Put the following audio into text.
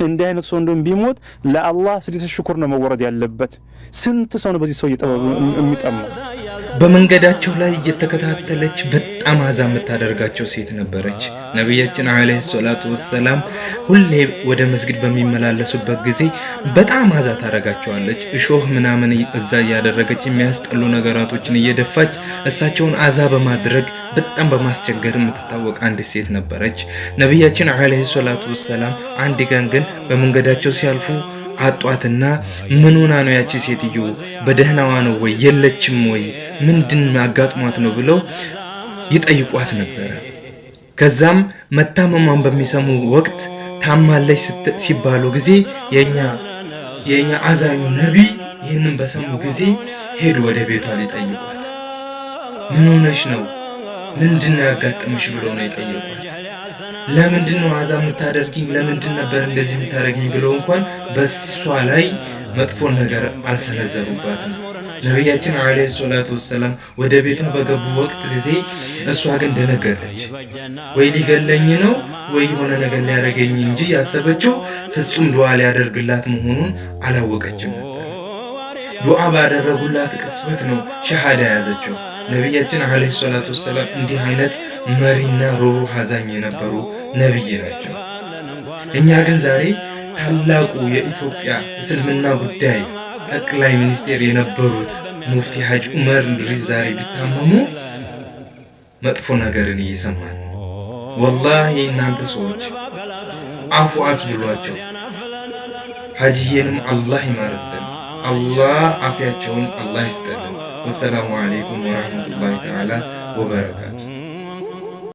እንዲህ አይነት ሰው እንደም ቢሞት ለአላህ ስለ ሽኩር ነው መወረድ ያለበት። ስንት ሰው ነው በዚህ ሰው እየጠበበ የሚጠማው። በመንገዳቸው ላይ እየተከታተለች በጣም አዛ የምታደርጋቸው ሴት ነበረች። ነብያችን አለይሂ ሰላቱ ወሰላም ሁሌ ወደ መስጊድ በሚመላለሱበት ጊዜ በጣም አዛ ታደርጋቸዋለች። እሾህ ምናምን እዛ ያደረገች የሚያስጠሉ ነገራቶችን እየደፋች እሳቸውን አዛ በማድረግ በጣም በማስቸገር የምትታወቅ አንድ ሴት ነበረች። ነብያችን አለይሂ ሰላቱ ወሰላም አንድ ቀን ግን በመንገዳቸው ሲያልፉ አጧትና ምን ሆና ነው ያቺ ሴትዮ በደህናዋ ነው ወይ የለችም ወይ ምንድን አጋጥሟት ነው ብለው ይጠይቋት ነበር። ከዛም መታመሟን በሚሰሙ ወቅት ታማለች ሲባሉ ጊዜ የኛ አዛኙ ነብይ ይህንን በሰሙ ጊዜ ሄዱ ወደ ቤቷ ሊጠይቋት። ምን ሆነሽ ነው ምንድነው ያጋጠመሽ ብለው ነው የጠየቋት። ለምንድነው አዛ የምታደርጊኝ ለምንድን ነበር እንደዚህ የምታደርጊኝ ብለው እንኳን በሷ ላይ መጥፎ ነገር አልሰነዘሩባትም። ነብያችን አለይሂ ሰላቱ ወሰላም ወደ ቤቷ በገቡ ወቅት ጊዜ እሷ ግን ደነገጠች። ወይ ሊገለኝ ነው ወይ የሆነ ነገር ሊያደርገኝ እንጂ ያሰበችው ፍጹም ዱዓ ሊያደርግላት መሆኑን አላወቀችም ነበር። ዱዓ ባደረጉላት ቅጽበት ነው ሸሃዳ ያዘችው። ነብያችን አለይሂ ሰላቱ ወሰላም እንዲህ አይነት መሪና ሩህ አዛኝ የነበሩ ነብይ ናቸው። እኛ ግን ዛሬ ታላቁ የኢትዮጵያ እስልምና ጉዳይ ጠቅላይ ሚኒስቴር የነበሩት ሙፍቲ ሐጂ ዑመር ኢድሪስ ዛሬ ቢታመሙ መጥፎ ነገርን እየሰማን ወላሂ እናንተ ሰዎች አፉ አስብሏቸው። ሐጂዬንም አላህ ይማርልን፣ አላህ አፊያቸውን አላህ ይስጠልን። ወሰላሙ አለይኩም ወራህመቱላሂ ተዓላ ወበረካቱ።